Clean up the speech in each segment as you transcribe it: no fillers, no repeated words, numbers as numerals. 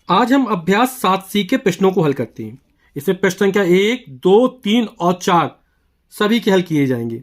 आज हम अभ्यास 7C के प्रश्नों को हल करते हैं। इसमें प्रश्न संख्या 1, 2, 3 और 4 सभी के हल किए जाएंगे।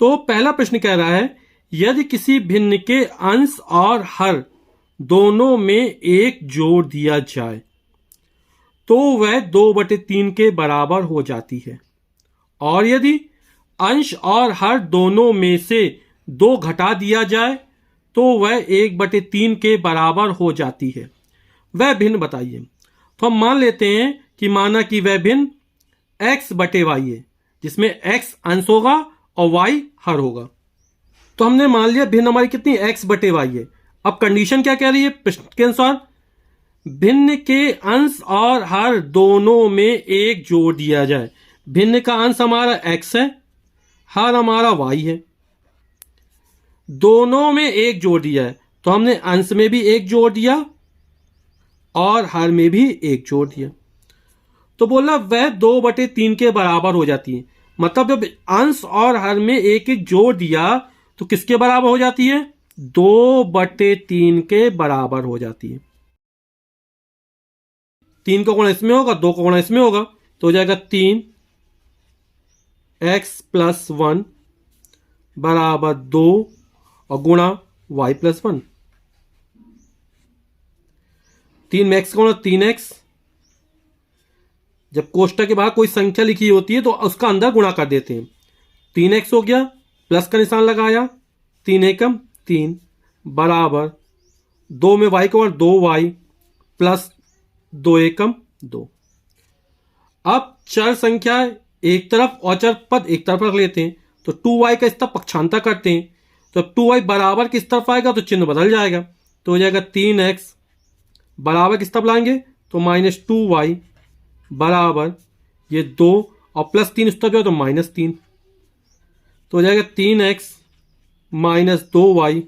तो पहला प्रश्न कह रहा है, यदि किसी भिन्न के अंश और हर दोनों में 1 जोड़ दिया जाए तो वह 2/3 के बराबर हो जाती है, और यदि अंश और हर दोनों में से 2 घटा दिया जाए तो वह 1/3 के बराबर हो जाती है। वह भिन्न बताइए। तो हम मान लेते हैं कि माना कि वह भिन्न x/y है, जिसमें x अंश होगा और y हर होगा। तो हमने मान लिया भिन्न हमारी कितनी x/y है। अब कंडीशन क्या कह रही है प्रश्न के अनुसार, भिन्न के अंश और हर दोनों में 1 जोड़ दिया जाए। भिन्न का अंश हमारा x है, हर हमारा y है, दोनों में 1 जोड़ दिया है। तो हमने अंश में भी 1 जोड़ दिया और हर में भी 1 जोड़ दिया, तो बोला वह 2/3 के बराबर हो जाती है। मतलब जब अंश और हर में 1 जोड़ दिया तो किसके बराबर हो जाती है? 2/3 के बराबर हो जाती है। 3 का गुणा इसमें होगा, 2 का गुणा इसमें होगा, तो हो जाएगा 3x+1 बराबर 2 और गुणा y+1। 3 में x का गुणा 3x। जब कोष्टक के बाहर कोई संख्या लिखी होती है तो उसका अंदर गुणा कर देते हैं। 3x हो गया, प्लस का निशान लगाया, 3 एकम 3 बराबर 2 में y का गुणा 2y प्लस 2 एकम 2। अब चर संख्या एक तरफ और चर पद एक तरफ रख लेते हैं, तो 2y का इस तरफ पक्षांतर करते हैं। तो 2y बराबर किस तरफ आएगा तो चिन्ह बदल जाएगा, तो हो जाएगा 3x बराबर किस तरफ लाएंगे तो -2y बराबर ये 2 और प्लस 3 उस तरफ जाए तो -3, तो हो जाएगा 3x - 2y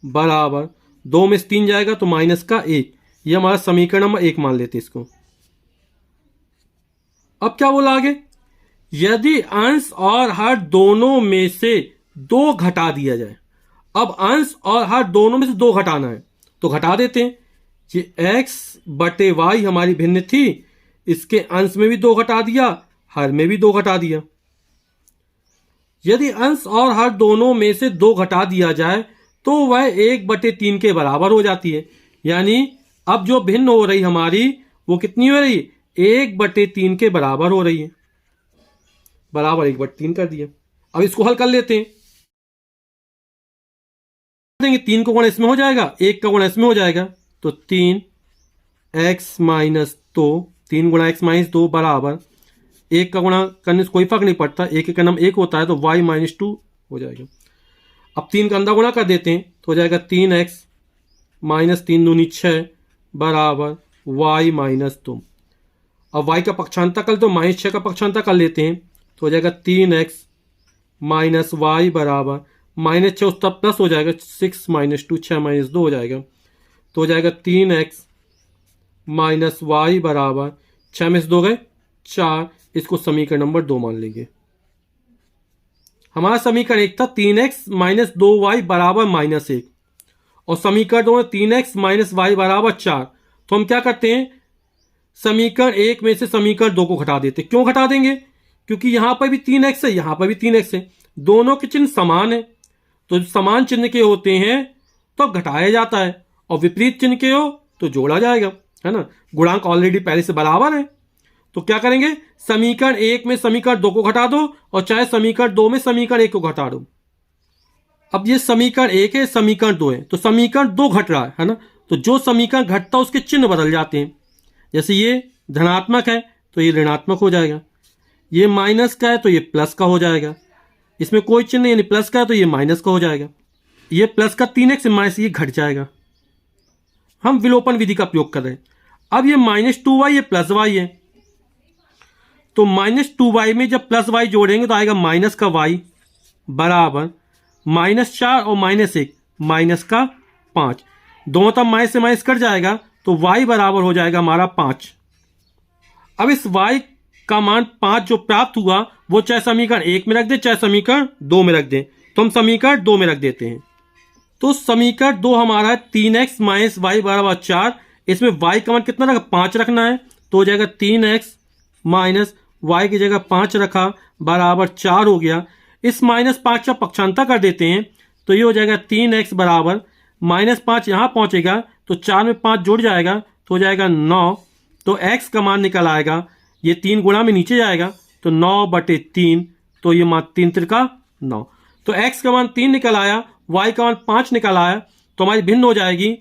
बराबर 2 में से 3 जाएगा तो -1। ये हमारा समीकरण नंबर 1 मान लेते हैं इसको। अब क्या बोला आगे, यदि अंश और हर दोनों में से 2 घटा दिया जाए। अब अंश और हर दोनों में से 2 घटाना है तो घटा देते हैं। ये x/y हमारी भिन्न थी, इसके अंश में भी 2 घटा दिया, हर में भी 2 घटा दिया। यदि अंश और हर दोनों में से 2 घटा दिया जाए तो वह 1/3 के बराबर हो जाती है। यानी अब जो भिन्न हो रही हमारी वो कितनी हो रही है? 1/3 के बराबर हो रही है। बराबर 1/3 कर दिया। अब इसको हल कर लेते हैं। 3 का गुणा इसमें हो जाएगा, 1 का गुणा इसमें हो जाएगा, तो 3x - 2, 3 गुणा x - 2 बराबर 1 का गुणा करने से कोई फर्क नहीं पड़ता, 1 का नाम 1 होता है, तो y - 2 हो जाएगा। अब 3 का अंदर गुणा कर देते हैं तो हो जाएगा 3x - 3 दूनी 6 बराबर y - 2। अब y का पक्षांतर कर तो -6 का पक्षांतर कर लेते हैं तो हो जाएगा 3x - y बराबर -6 उस तब प्लस हो जाएगा, 6 - 2 6 - 2 हो जाएगा, तो हो जाएगा 3x - y बराबर 6 में से 2 गए 4। इसको समीकरण नंबर 2 मान लेंगे। हमारा समीकरण 1 था 3x - 2y बराबर -1, और समीकरण 2 में 3x - y बराबर 4। तो हम क्या करते हैं, समीकरण 1 में से समीकरण 2 को घटा देते। क्यों घटा देंगे? क्योंकि यहां पर भी 3x है, यहां पर भी 3x है, दोनों के चिन्ह समान है। तो समान चिन्ह के होते हैं तो घटाया जाता है, और विपरीत चिन्ह के हो तो जोड़ा जाएगा, है ना। गुणांक ऑलरेडी पहले से बराबर है, तो क्या करेंगे, समीकरण 1 में समीकरण 2 को घटा दो, और चाहे समीकरण 2 में समीकरण 1 को घटा दो। अब ये समीकरण 1 है, समीकरण 2 है, तो समीकरण 2 घट रहा है ना, तो जो समीकरण घटता है उसके चिन्ह बदल जाते हैं। जैसे ये धनात्मक है तो ये ऋणात्मक हो जाएगा, ये माइनस का है तो ये प्लस का हो जाएगा, इसमें कोई चिन्ह यानी प्लस का है तो ये माइनस का हो जाएगा, ये प्लस का 3x माइनस ये घट जाएगा। हम विलोपन विधि का प्रयोग कर रहे हैं। अब ये -2y ये प्लस y है, तो -2y में जब प्लस y जोड़ेंगे तो आएगा माइनस का y बराबर -4 और -1 -5। दोनों तरफ माइनस से माइनस कट जाएगा तो y बराबर हो जाएगा हमारा 5। अब इस y का मान 5 जो प्राप्त हुआ वो चाहे समीकरण 1 में रख दे चाहे समीकरण 2 में रख दे, तो हम समीकरण 2 में रख देते हैं। तो समीकरण 2 हमारा 3x - y बराबर 4 इसमें y का मान कितना रखा, 5 रखना है, तो हो जाएगा 3x माइनस y की जगह 5 रखा बराबर 4 हो गया। इस -5 का पक्षांतर कर देते हैं तो ये हो जाएगा 3x बराबर -5 यहाँ पहुंचेगा तो 4 में 5 जुड़ जाएगा तो हो जाएगा 9। तो x का मान निकल आएगा, ये 3 गुणा में नीचे जाएगा तो 9/3, तो ये मान 3 त्रिका 9। तो x का मान 3 निकल आया, y का मान 5 निकल आया, तो हमारी भिन्न हो जाएगी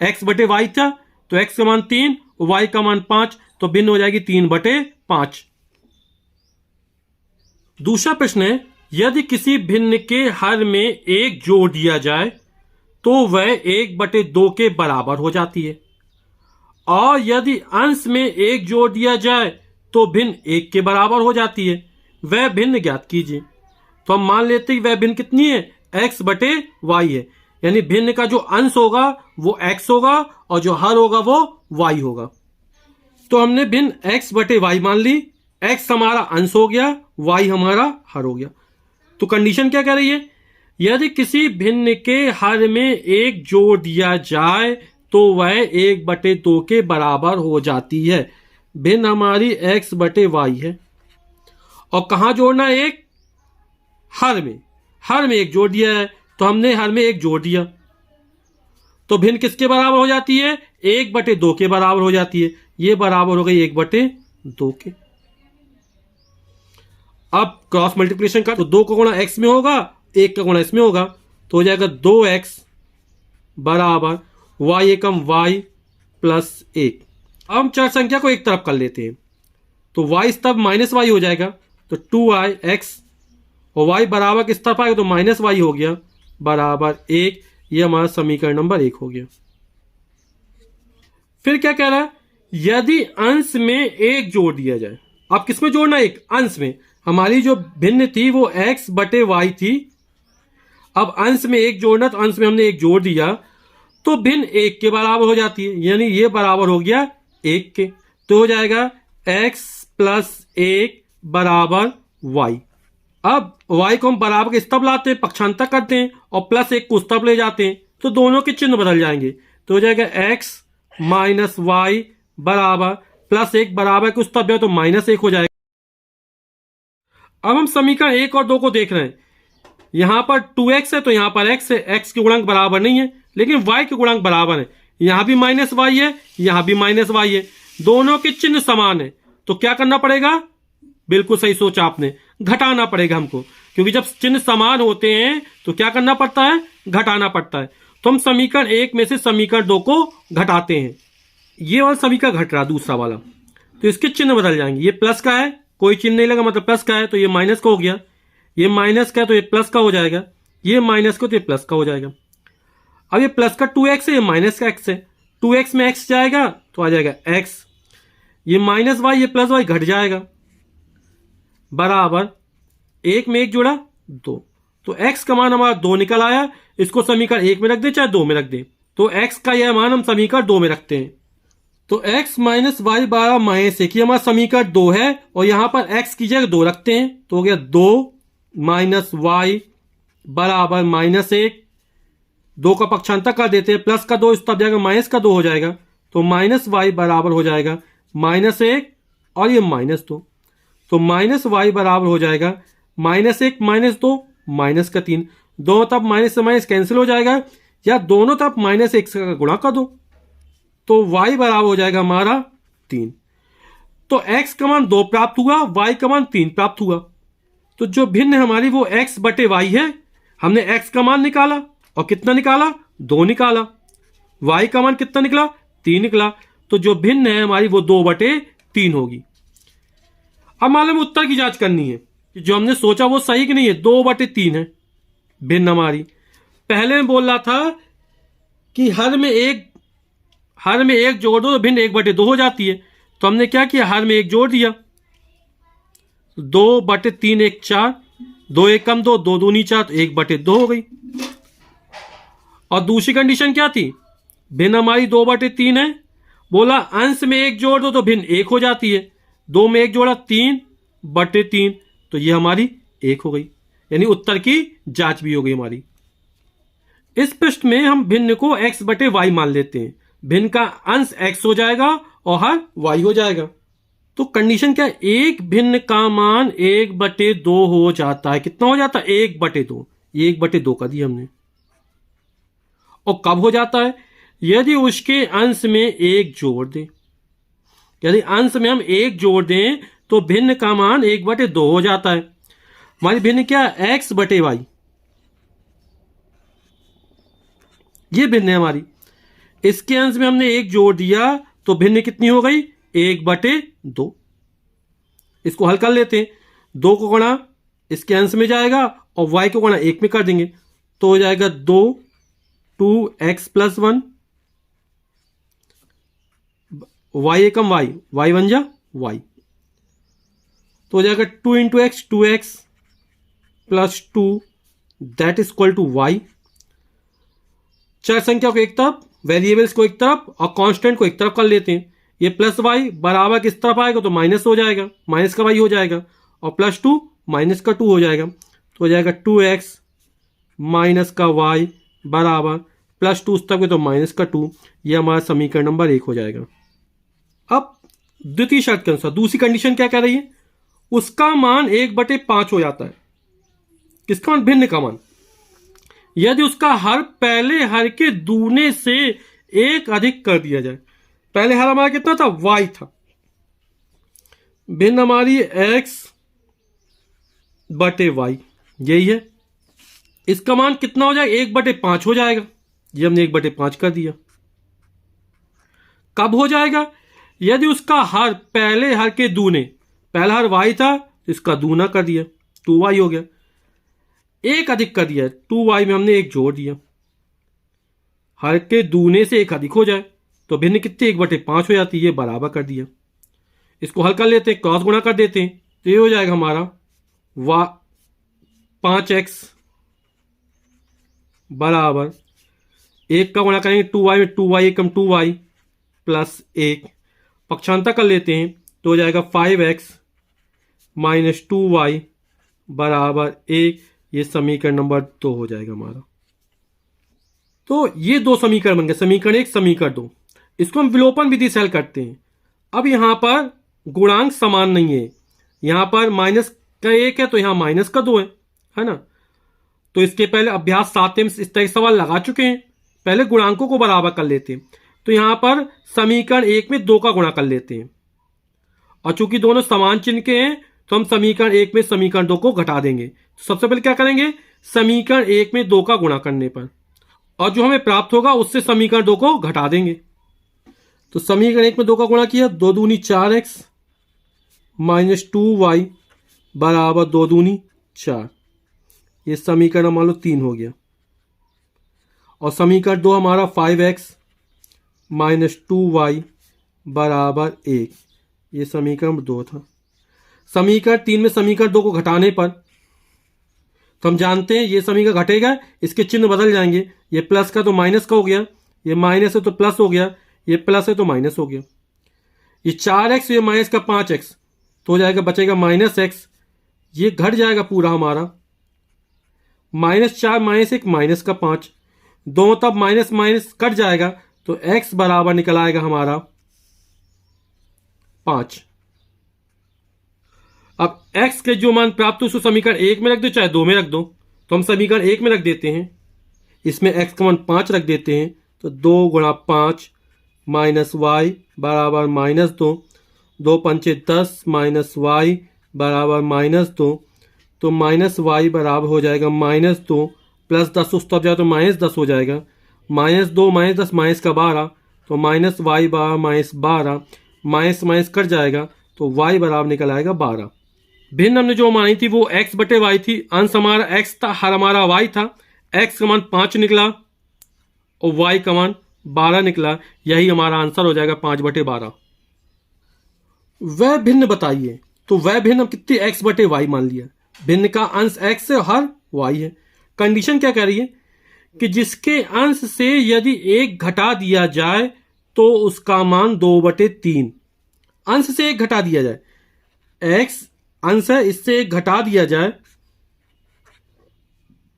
x/y था तो x का मान 3 y का मान 5, तो भिन्न हो जाएगी 3/5। दूसरा प्रश्न है, यदि किसी भिन्न के हर में 1 जोड़ दिया जाए तो वह 1/2 के बराबर हो जाती है, और यदि अंश में 1 जोड़ दिया जाए तो भिन्न 1 के बराबर हो जाती है। वह भिन्न ज्ञात कीजिए। तो हम मान लेते हैं कि वह भिन्न कितनी है, x/y है, यानी भिन्न का जो अंश होगा वो x होगा और जो हर होगा वो y होगा। तो हमने भिन्न x/y मान ली, x हमारा अंश हो गया, y हमारा हर हो गया। तो कंडीशन क्या कह रही है, यदि किसी भिन्न के हर में 1 जोड़ दिया जाए तो वह 1/2 के बराबर हो जाती है। भिन्न हमारी x/y है और कहां जोड़ना है, एक हर में 1 जोड़ दिया है, तो हमने हर में 1 जोड़ दिया, तो भिन्न किसके बराबर हो जाती है, 1/2 के बराबर हो जाती है। ये बराबर हो गई 1/2 के। अब क्रॉस मल्टीप्लिकेशन का, तो 2 का गुणा x में होगा, 1 का गुणा इसमें होगा, तो हो जाएगा 2x बराबर y एकम y प्लस 1। अब हम चर संख्या को एक तरफ कर लेते हैं, तो y इस तरफ -y हो जाएगा, तो 2x और y बराबर किस तरफ आएगा, तो -y हो गया बराबर 1। ये हमारा समीकरण नंबर 1 हो गया। फिर क्या कह रहा है, यदि अंश में 1 जोड़ दिया जाए। अब किसमें जोड़ना, एक अंश में। हमारी जो भिन्न थी वो x/y थी, अब अंश में 1 जोड़ना, तो अंश में हमने 1 जोड़ दिया तो भिन्न 1 के बराबर हो जाती है, यानी ये बराबर हो गया 1 के, तो हो जाएगा x + 1 बराबर y। अब y को हम बराबर के इस तरफ लाते हैं, पक्षांतर करते हैं और +1 को उस तरफ ले जाते हैं, तो दोनों के चिन्ह बदल जाएंगे, तो हो जाएगा x - y बराबर +1 बराबर के उस तरफ जाए तो -1 हो जाएगा। अब हम समीकरण 1 और 2 को देख रहे हैं, यहां पर 2x है तो यहां पर x है, x के गुणांक बराबर नहीं है लेकिन y के गुणांक बराबर है, यहां भी -y है, यहां भी -y है, दोनों के चिन्ह समान है, तो क्या करना पड़ेगा, बिल्कुल सही सोचा आपने, घटाना पड़ेगा हमको, क्योंकि जब चिन्ह समान होते हैं तो क्या करना पड़ता है, घटाना पड़ता है। तो हम समीकरण 1 में से समीकरण 2 को घटाते हैं, ये वाला समीकरण घट रहा दूसरा वाला, तो इसके चिन्ह बदल जाएंगे। ये प्लस का है, कोई चिन्ह नहीं लगा, मतलब प्लस का है तो ये माइनस का हो गया, ये माइनस का है तो ये प्लस का हो जाएगा, ये माइनस का तो ये प्लस का हो जाएगा। अब ये प्लस का 2x है, ये माइनस का x है, 2x में x जाएगा तो आ जाएगा x, ये -y, ये +y घट जाएगा बराबर 1 में 1 जोड़ा 2, तो x का मान हमारा 2 निकल आया। इसको समीकरण 1 में रख दे चाहे 2 में रख दे, तो x का यह मान हम समीकरण 2 में रखते हैं, तो x - y बराबर -1, ये हमारा समीकरण 2 है और यहां पर x की जगह 2 रखते हैं, तो हो गया 2 - y बराबर -1। 2 का पक्षांतर कर देते हैं, प्लस का 2 इस तरफ जाएगा, माइनस का 2 हो जाएगा, तो -y बराबर हो जाएगा -1 और ये -2, तो -y बराबर हो जाएगा -1 -2 -3। दोनों तरफ माइनस से माइनस कैंसिल हो जाएगा, या दोनों तरफ -1 का गुणा कर दो, तो y बराबर हो जाएगा हमारा 3। तो x का मान 2 प्राप्त हुआ, y का मान 3 प्राप्त हुआ। तो जो भिन्न हमारी वो x/y है, हमने x का मान निकाला और कितना निकाला, 2 निकाला, y का मान कितना निकला, 3 निकला, तो जो भिन्न है हमारी वो 2/3 होगी। अब मालूम उत्तर की जांच करनी है कि जो हमने सोचा वो सही कि नहीं है, 2/3 है भिन्न हमारी। पहले में बोल रहा था कि हर में एक जोड़ दो तो भिन्न 1/2 हो जाती है, तो हमने क्या किया, हर में 1 जोड़ दिया, 2/3 1 4, 2 1 कम 2, 2 दूनी 4, तो 1/2 हो गई। और दूसरी कंडीशन क्या थी, भिन्न हमारी 2/3 है, बोला अंश में 1 जोड़ दो तो भिन्न 1 हो जाती है, 2 में 1 जोड़ा 3/3, तो ये हमारी 1 हो गई, यानी उत्तर की जांच भी हो गई हमारी। इस प्रश्न में हम भिन्न को x/y मान लेते हैं, भिन्न का अंश x हो जाएगा और हर y हो जाएगा। तो कंडीशन क्या है, एक भिन्न का मान 1/2 हो जाता है। कितना हो जाता है? 1/2। ये 1/2 का दिया हमने। और कब हो जाता है? यदि उसके अंश में 1 जोड़ दें। यदि अंश में हम 1 जोड़ दें तो भिन्न का मान 1/2 हो जाता है। हमारी भिन्न क्या है? x/y। ये भिन्न है हमारी। इसके अंश में हमने 1 जोड़ दिया तो भिन्न कितनी हो गई? 1/2। इसको हल कर लेते हैं। 2 को गुणा इसके अंश में जाएगा और y को गुणा 1 में कर देंगे तो हो जाएगा 2x + 1 y एकम y, y बन जा y, तो हो जाएगा 2 × x 2x + 2 that is equal to y। चर संख्या को एक तरफ, वेरिएबल्स को एक तरफ और कांस्टेंट को एक तरफ कर लेते हैं। ये +y बराबर किस तरफ आएगा? तो माइनस हो जाएगा, माइनस का y हो जाएगा और +2 माइनस का 2 हो जाएगा तो हो जाएगा 2x माइनस का y बराबर +2 उस तक तो माइनस का 2। ये हमारा समीकरण नंबर 1 हो जाएगा। अब द्वितीय शर्त के अनुसार दूसरी कंडीशन क्या कह रही है? उसका मान 1/5 हो जाता है। किसका मान? भिन्न का मान। यदि उसका हर पहले हर के दूने से 1 अधिक कर दिया जाए। पहले हर हमारा कितना था? y था। भिन्न हमारी x/y, यही है। इसका मान कितना हो जाएगा? 1/5 हो जाएगा। ये हमने 1/5 कर दिया। कब हो जाएगा? यदि उसका हर पहले हर के दूने, पहला हर y था इसका दूना कर दिया, 2y हो गया। 1 अधिक कर दिया, 2y में हमने 1 जोड़ दिया। हर के दूने से 1 अधिक हो जाए तो भिन्न कितनी? 1/5 हो जाती है। ये बराबर कर दिया। इसको हल कर लेते हैं, क्रॉस गुणा कर देते हैं तो ये हो जाएगा हमारा 5x बराबर 1 का गुणा करेंगे 2y में, 2y एकम 2y + 1 पक्षांतर कर लेते हैं तो हो जाएगा 5x - 2y बराबर 1। ये समीकरण नंबर 2 हो जाएगा हमारा। तो ये 2 समीकरण बन गए, समीकरण 1 समीकरण 2। इसको हम विलोपन विधि से हल करते हैं। अब यहां पर गुणांक समान नहीं है, यहां पर माइनस का 1 है तो यहां माइनस का 2 है ना। तो इसके पहले अभ्यास 7 में इस तरह के सवाल लगा चुके हैं। पहले गुणांकों को बराबर कर लेते हैं तो यहां पर समीकरण 1 में 2 का गुणा कर लेते हैं और चूंकि दोनों समान चिन्ह के हैं तो हम समीकरण 1 में समीकरण 2 को घटा देंगे। तो सबसे पहले क्या करेंगे? समीकरण 1 में 2 का गुणा करने पर और जो हमें प्राप्त होगा उससे समीकरण 2 को घटा देंगे। तो समीकरण 1 में 2 का गुणा किया, 2 दूनी 4x - 2y बराबर 2 दूनी 4। ये समीकरण मान लो 3 हो गया। और समीकरण 2 हमारा 5x - 2y बराबर 1। ये समीकरण 2 था। समीकरण 3 में समीकरण 2 को घटाने पर तो हम जानते हैं ये समीकरण घटेगा, इसके चिन्ह बदल जाएंगे। ये प्लस का तो माइनस का हो गया, ये माइनस है तो प्लस हो गया, ये प्लस है तो माइनस हो गया। ये 4x, ये माइनस का 5x तो हो जाएगा, बचेगा -x। ये घट जाएगा पूरा हमारा, -4 - 1 माइनस का 5, दोनों तब माइनस माइनस कट जाएगा तो x बराबर निकल आएगा हमारा 5। अब x के जो मान प्राप्त हो उसको समीकरण 1 में रख दो चाहे 2 में रख दो। तो हम समीकरण 1 में रख देते हैं, इसमें x का मान 5 रख देते हैं तो 2 × 5 - y बराबर -2, 2 पंचे 10 -y बराबर -2, तो -y बराबर हो जाएगा -2 + 10 उस तरफ जाए तो -10 हो जाएगा, -2 - 10 माइनस का 12 तो -y बराबर -12, माइनस कट जाएगा तो y बराबर निकल आएगा 12। भिन्न हमने जो मानी थी वो x/y थी, अंश हमारा x था, हर हमारा y था। x का मान 5 निकला और y का मान 12 निकला। यही हमारा आंसर हो जाएगा 5/12। वह भिन्न बताइए, तो वह भिन्न हम कितनी x/y मान लिया। भिन्न का अंश x है और हर y है। कंडीशन क्या कह रही है कि जिसके अंश से यदि 1 घटा दिया जाए तो उसका मान 2/3। अंश से 1 घटा दिया जाए, x अंश है, इससे 1 घटा दिया जाए।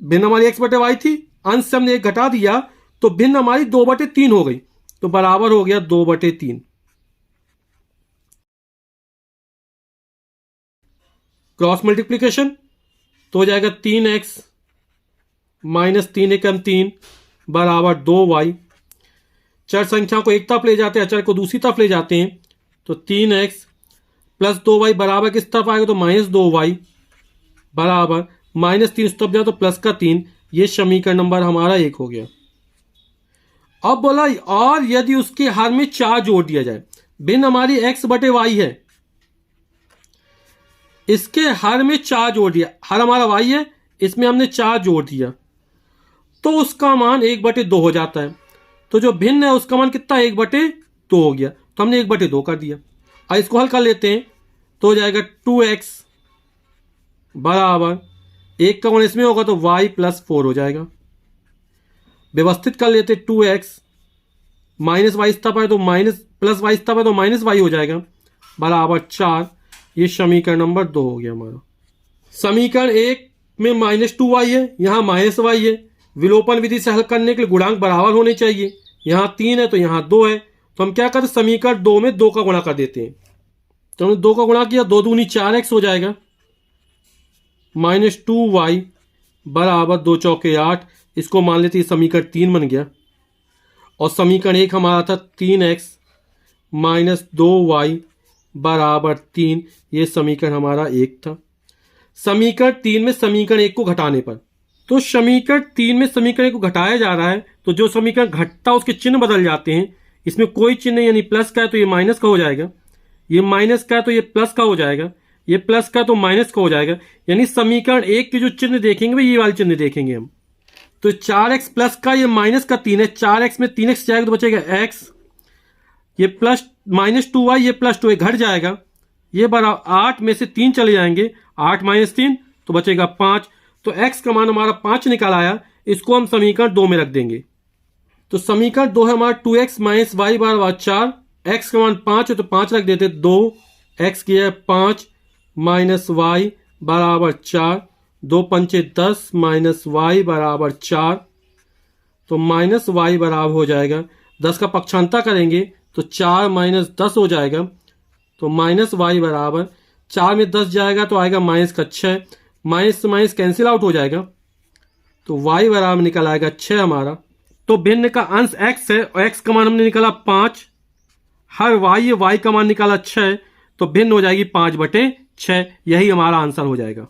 भिन्न हमारी x/y थी, अंश से हमने 1 घटा दिया तो भिन्न हमारी 2/3 हो गई। तो बराबर हो गया 2/3। क्रॉस मल्टीप्लीकेशन तो हो जाएगा 3x माइनस 3 एकम 3 बराबर 2y। चर संख्या को एक तरफ ले जाते हैं, अचर को दूसरी तरफ ले जाते हैं, तो 3x प्लस 2y बराबर किस तरफ आएगा, तो -2y बराबर -3 उस तरफ जाए तो प्लस का 3। ये समीकरण नंबर हमारा 1 हो गया। अब बोला और यदि उसके हर में 4 जोड़ दिया जाए, भिन्न हमारी x/y है, इसके हर में 4 जोड़ दिया, हर हमारा y है, इसमें हमने 4 जोड़ दिया, तो उसका मान 1/2 हो जाता है। तो जो भिन्न है उसका मान कितना, 1/2 हो गया, तो हमने 1/2 कर दिया। अब इसको हल कर लेते हैं, तो हो जाएगा 2x बराबर 1 का गुण इसमें होगा तो y + 4 हो जाएगा। व्यवस्थित कर लेते, 2x माइनस वाई तब है तो माइनस प्लस वाई तब है तो माइनस वाई हो जाएगा बराबर 4। ये समीकरण नंबर 2 हो गया हमारा। समीकरण 1 में -2y है, यहाँ -y है। विलोपन विधि से हल करने के लिए गुणांक बराबर होने चाहिए। यहाँ 3 है तो यहाँ 2 है, तो हम क्या करते, समीकरण 2 में 2 का गुणा कर देते हैं। तो हमने 2 का गुणा किया, 2 दूनी 4x हो जाएगा, -2y बराबर 2 चौके 8। इसको मान लेते हैं समीकरण 3 बन गया। और समीकरण 1 हमारा था 3x - 2y बराबर 3। ये समीकरण हमारा 1 था। समीकरण 3 में समीकरण 1 को घटाने पर, तो समीकरण 3 में समीकरण 1 को घटाया जा रहा है, तो जो समीकरण घटता है उसके चिन्ह बदल जाते हैं। इसमें कोई चिन्ह नहीं, यानी प्लस का है तो ये माइनस का हो जाएगा, ये माइनस का है तो ये प्लस का हो जाएगा, ये प्लस का तो माइनस का हो जाएगा। यानी समीकरण 1 के जो चिन्ह देखेंगे वही ये वाले चिन्ह देखेंगे हम। तो 4x प्लस का ये माइनस का 3 है, 4x में 3x जाएगा तो बचेगा x, ये प्लस -2y ये +2y घट जाएगा, ये बराबर 8 में से 3 चले जाएंगे, 8 - 3 तो बचेगा 5। तो x का मान हमारा 5 निकल आया। इसको हम समीकरण 2 में रख देंगे। तो समीकरण 2 है हमारा 2x - y बराबर 4। x का मान 5 है तो 5 रख देते 2, x की है 5 - y बराबर 4, 2 पंचे 10 -y बराबर 4। तो -y बराबर हो जाएगा, 10 का पक्षांतर करेंगे तो 4 - 10 हो जाएगा। तो -y बराबर 4 में 10 जाएगा तो आएगा -6, माइनस से माइनस कैंसिल आउट हो जाएगा, तो y बराबर निकल आएगा 6 हमारा। तो भिन्न का अंश x है और x का मान हमने निकाला 5, हर y का मान निकाला 6, तो भिन्न हो जाएगी 5/6। यही हमारा आंसर हो जाएगा।